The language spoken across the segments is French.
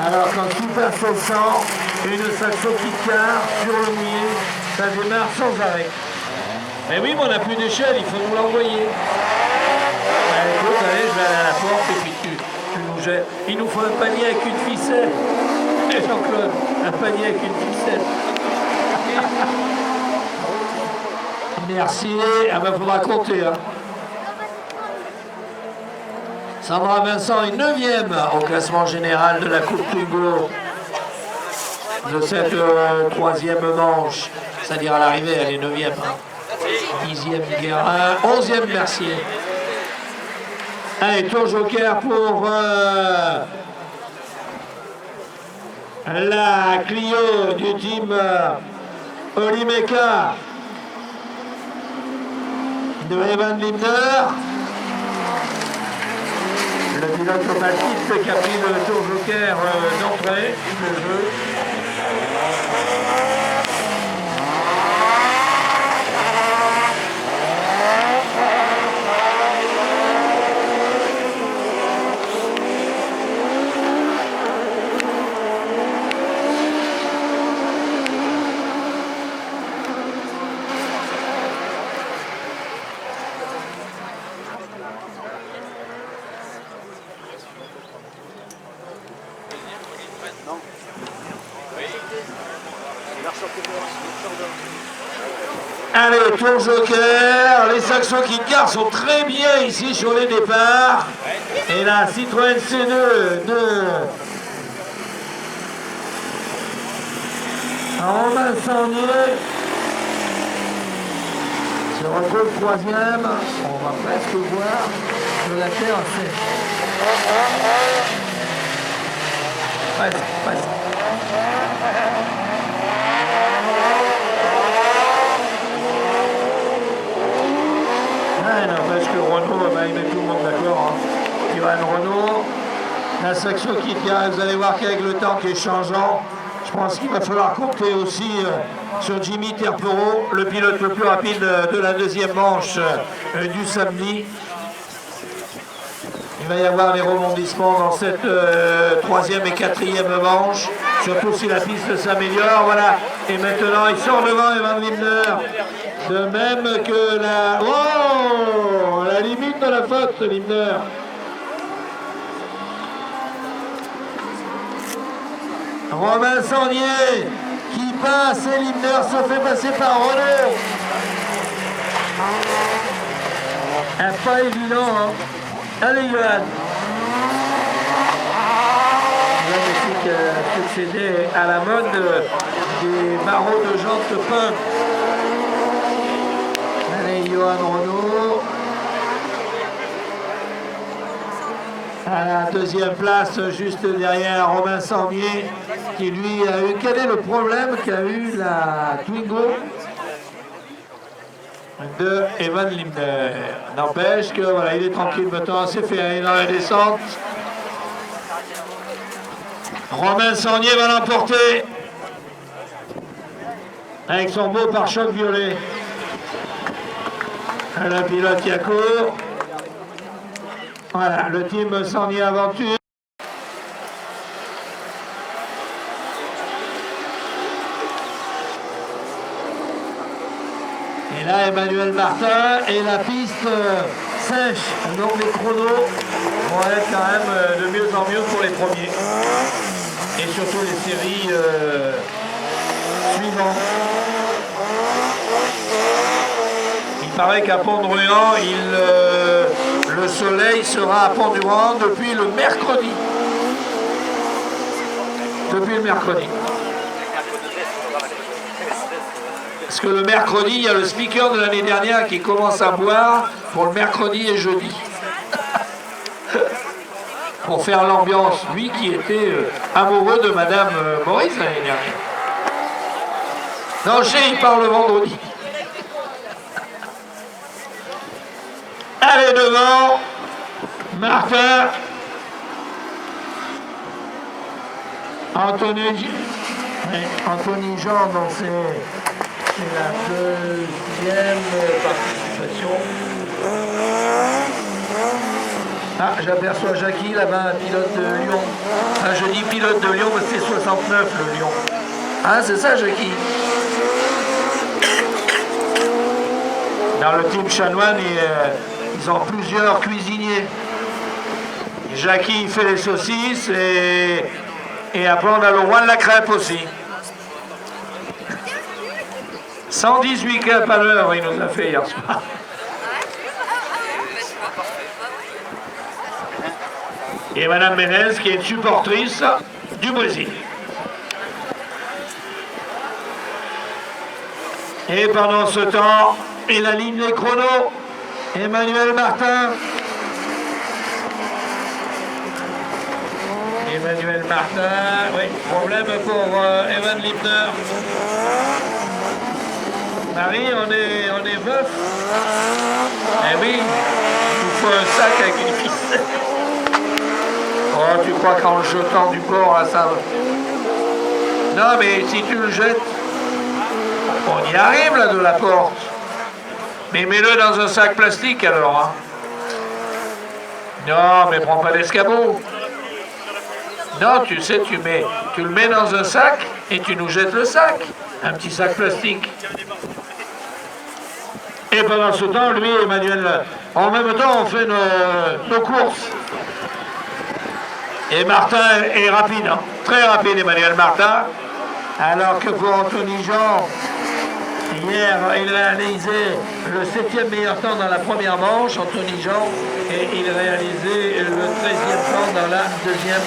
Alors quand Super 700 et une Saxo qui carre sur le mouillé, ça démarre sans arrêt. Mais oui, mais on n'a plus d'échelle, il faut nous l'envoyer. Écoute, allez, je vais aller à la porte et puis tu nous jettes. Il nous faut un panier avec une ficelle. Et Jean-Claude, un panier avec une ficelle. Merci. Ah ben, faudra compter. Hein. Sandra Vincent est 9e au classement général de la Coupe Twingo de cette 3e manche. C'est-à-dire à l'arrivée, elle est 9e. Hein. 10e Guérin, 11e Mercier. Allez, tour joker pour la Clio du team Olimeka de Evan Lindner. Le pilote automatique qui a pris le tour joker d'entrée du jeu. Allez, tour joker, les Saxos qui garent sont très bien ici sur les départs. Et la Citroën C2 de Romain Sandier se retrouve 3e. On va presque voir de la terre sèche. Presque. N'empêche que Renault, il met tout le monde d'accord. Hein. Johan Renault, la Saxo qui tient, vous allez voir qu'avec le temps qui est changeant, je pense qu'il va falloir compter aussi sur Jimmy Terpero, le pilote le plus rapide de la 2e manche du samedi. Il va y avoir des rebondissements dans cette 3e et 4e manche, surtout si la piste s'améliore. Voilà. Et maintenant, il sort devant Evan Lindner. De même que la... Oh, la limite de la faute, Lindner. Romain Sandier qui passe et Lindner se fait passer par Renault. Pas évident, hein. Allez, Johan. Johan qui a succédé à la mode des barreaux de jantes peintes. Allez, Johan Renault. À la 2e place, juste derrière Romain Sandier, qui lui a eu... Quel est le problème qu'a eu la Twingo de Evan Lindner? N'empêche que voilà, il est tranquille maintenant, c'est fait, il est dans la descente. Romain Sandier va l'emporter avec son beau pare-choc violet. Le pilote qui accourt. Voilà, le team Sandier Aventure. Et là, Emmanuel Martin et la piste sèche. Donc les chronos vont être quand même de mieux en mieux pour les premiers. Et surtout les séries suivantes. Il paraît qu'à Pont-de-Ruan, le soleil sera à Pont-de-Ruan depuis le mercredi. Depuis le mercredi. Parce que le mercredi, il y a le speaker de l'année dernière qui commence à boire pour le mercredi et jeudi. Pour faire l'ambiance. Lui qui était amoureux de Madame Maurice l'année dernière. Non, je sais, il parle le vendredi. Allez devant, Martin, Anthony Jean, donc c'est la deuxième participation. Ah, j'aperçois Jackie là-bas, pilote de Lyon. Ah, je dis pilote de Lyon, mais c'est 69 le Lyon. Ah, c'est ça, Jackie. Dans le team chanoine, ils ont plusieurs cuisiniers. Jackie il fait les saucisses et après on a le roi de la crêpe aussi. 118 km à l'heure, il nous a fait hier soir. Et Madame Ménez qui est une supportrice du Brésil. Et pendant ce temps, il aligne les chronos. Emmanuel Martin. Emmanuel Martin, oui, problème pour Evan Lipner. Marie, on est veuf. Eh oui, il faut un sac avec une ficelle. Oh, tu crois qu'en le jetant du bord, là, ça va. Non, mais si tu le jettes, on y arrive là de la porte. Mais mets-le dans un sac plastique alors. Hein. Non, mais prends pas l'escabeau. Non, tu sais, tu le mets dans un sac et tu nous jettes le sac. Un petit sac plastique. Et pendant ce temps, lui, Emmanuel, en même temps, on fait nos courses. Et Martin est rapide, hein. Très rapide, Emmanuel Martin. Alors que pour Anthony Jean, hier, il réalisait le 7e meilleur temps dans la première manche, Anthony Jean, et il réalisait le 13e temps dans la deuxième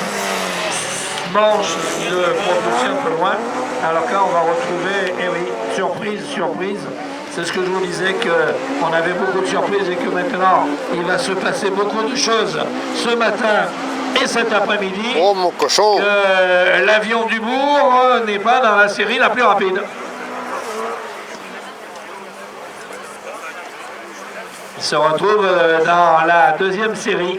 manche de propulsion un peu loin. Alors là, on va retrouver, eh oui, surprise, surprise. C'est ce que je vous disais, qu'on avait beaucoup de surprises et que maintenant, il va se passer beaucoup de choses ce matin et cet après-midi. Oh mon cochon! L'avion du Bourg n'est pas dans la série la plus rapide. Il se retrouve dans la deuxième série,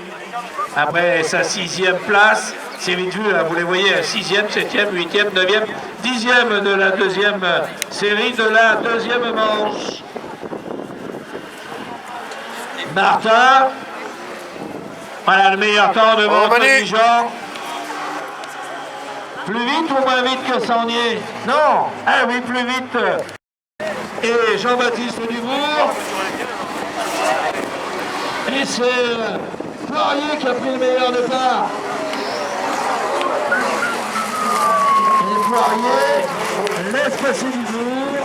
après sa 6e place. C'est vite vu, hein, vous les voyez, 6e, 7e, 8e, 9e, 10e de la deuxième série de la deuxième manche. Martin, voilà le meilleur temps de Anthony Jean. Plus vite ou moins vite que Sangnier? Non, ah oui, plus vite. Et Jean-Baptiste Dubourg. Et c'est Poirier qui a pris le meilleur départ. Poirier laisse passer Dubourg.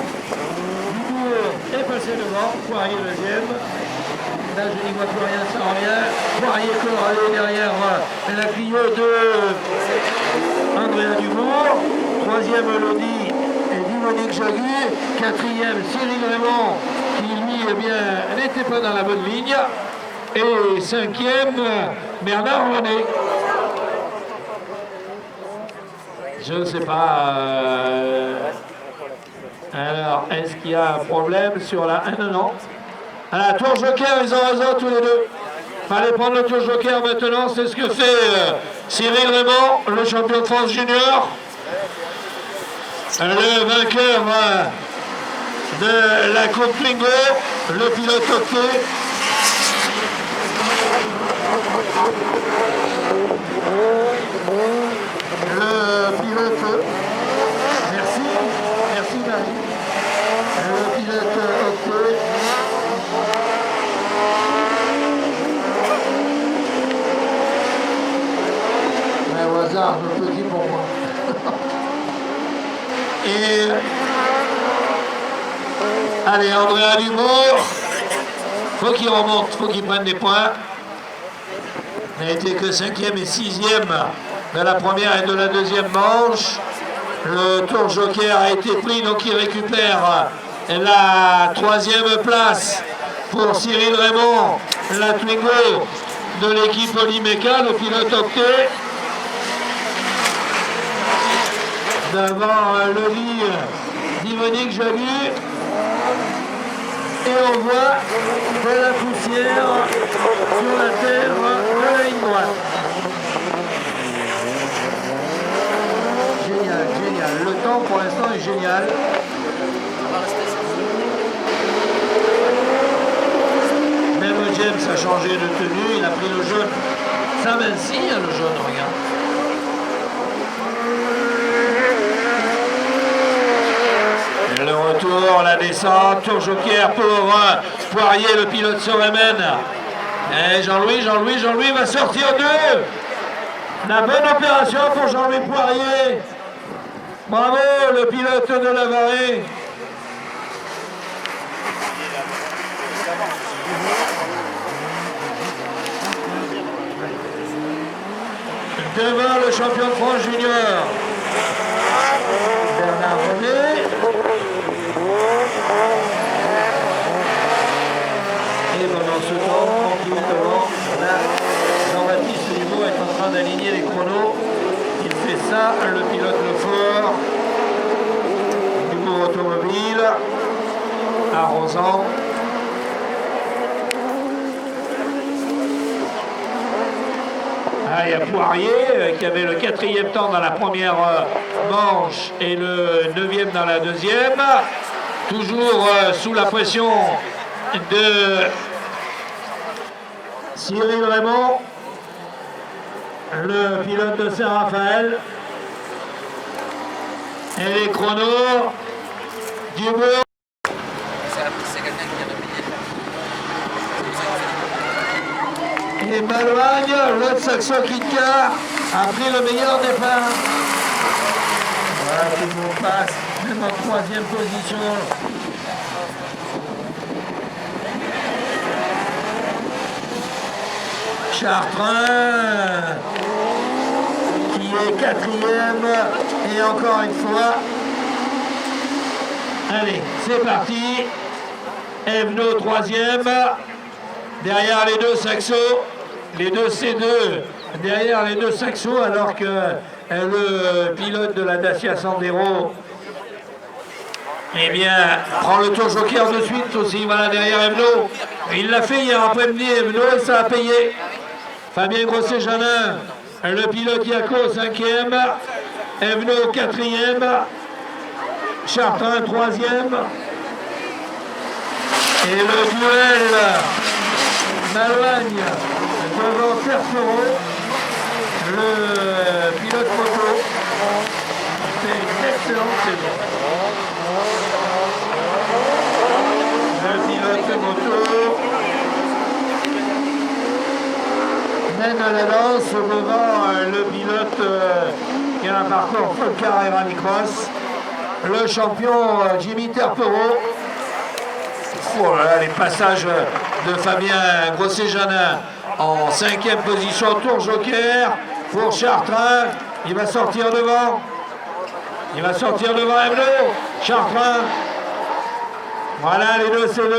Dubourg est passé devant. Poirier deuxième. Là, je n'y vois plus rien, sans rien. Poirier court aller derrière la Clio de Andrea Dubourg. Troisième, Elodie et Dimonique Jagu. Quatrième, Cyril Raymond, qui lui, eh bien, n'était pas dans la bonne ligne. Et cinquième, Bernard René. Je ne sais pas. Alors, est-ce qu'il y a un problème sur la 1? Non. À la tour joker, ils ont raison tous les deux. Fallait prendre le tour joker maintenant. C'est ce que fait Cyril Raymond, le champion de France junior. Le vainqueur de la Coupe Twingo, le pilote octet. Le pilote, merci Marie, le pilote octet, large, petit pour moi. Et allez, Andrea Dubourg, faut qu'il remonte, faut qu'il prenne des points. Il n'a été que 5e et 6e de la première et de la deuxième manche. Le tour joker a été pris, donc il récupère la 3e place pour Cyril Raymond, la Twingo de l'équipe Olimeca, le pilote octet. Devant le lit d'Yvonique Jagu. Et on voit de la poussière sur la terre de la ligne droite. Génial, génial. Le temps pour l'instant est génial. Même James a changé de tenue, il a pris le jaune. Ça m'insigne le jaune, regarde. Le retour, la descente, tour joker pour Poirier, le pilote se ramène. Et Jean-Louis va sortir d'eux. La bonne opération pour Jean-Louis Poirier. Bravo, le pilote de Lavarée. Devant le champion de France junior, Bernard René. Et pendant ce temps, tranquillement, Jean-Baptiste Dubourg est en train d'aligner les chronos. Il fait ça, le pilote Lefort, Dubourg Automobile, arrosant. Ah, il y a Poirier qui avait le 4e temps dans la première manche et le 9e dans la deuxième. Toujours sous la pression de Cyril Raymond, le pilote de Saint-Raphaël. Et les chronos, Dubourg. Et Malouagne, l'autre Saxo Kit-Car, a pris le meilleur départ. Voilà, Dubourg passe, même en 3e position. Chartrain, qui est 4e, et encore une fois. Allez, c'est parti. Evno 3e. Derrière les deux Saxo, les deux C2, derrière les deux Saxo, alors que le pilote de la Dacia Sandero, eh bien, prend le tour joker de suite aussi, voilà, derrière Evno. Il l'a fait hier après-midi, Evno, et ça a payé. Fabien Grosset-Janin, le pilote Yaco 5e, Evno 4e, Chartrain 3e. Et le duel Malouagne devant Tercereau, le pilote moto. C'est une excellente saison. Le pilote moto mène à la lance devant le pilote qui a un parcours Folcar et Rallycross, le champion Jimmy Terpereau. Oh là là, les passages de Fabien Grosset-Janin en 5e position, tour joker pour Chartrain. Il va sortir devant. Il va sortir devant Evno. Chartrain. Voilà les deux C2.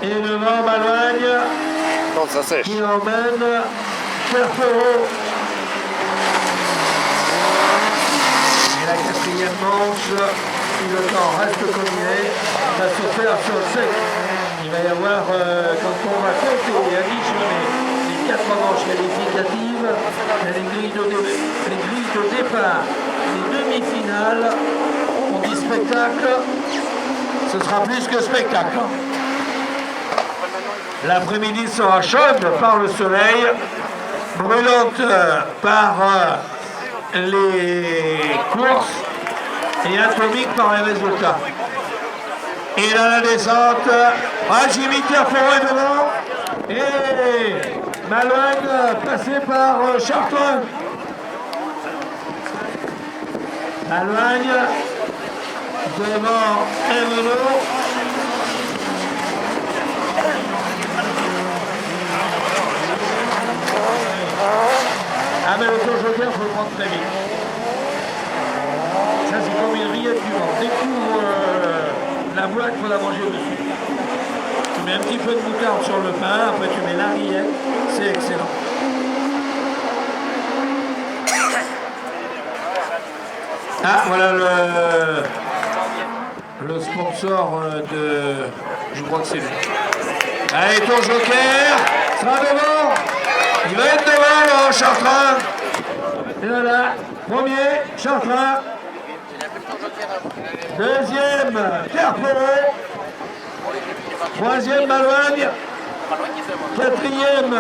Et devant Malouagne. Non, ça sèche. Qui emmène Terpereau. Et la 4e manche. Si le temps reste comme il est, va se faire sur le sec. Il va y avoir, quand on va compter à les 4 manches qualificatives, les grilles de départ, les demi-finales, on dit spectacle, ce sera plus que spectacle. L'après-midi sera chaude par le soleil, brûlante par les courses, et atomique par les résultats. Et là la descente, Jimmy Terpereau est devant, et Malouane passé par Chartrand. Malouane devant Evno. Ah mais l'auto-joker, il faut le prendre très vite. Ça c'est comme une rillette du vent. Découvre la boîte, il faut la manger dessus. Tu mets un petit peu de moutarde sur le pain, après tu mets la rillette, c'est excellent. Ah voilà le sponsor de... Je crois que c'est lui. Allez, ton joker sera devant. Il va être devant, le Chartrand. Et voilà, premier, Chartrand. Deuxième, Carpero. Troisième, Malouane. Quatrième,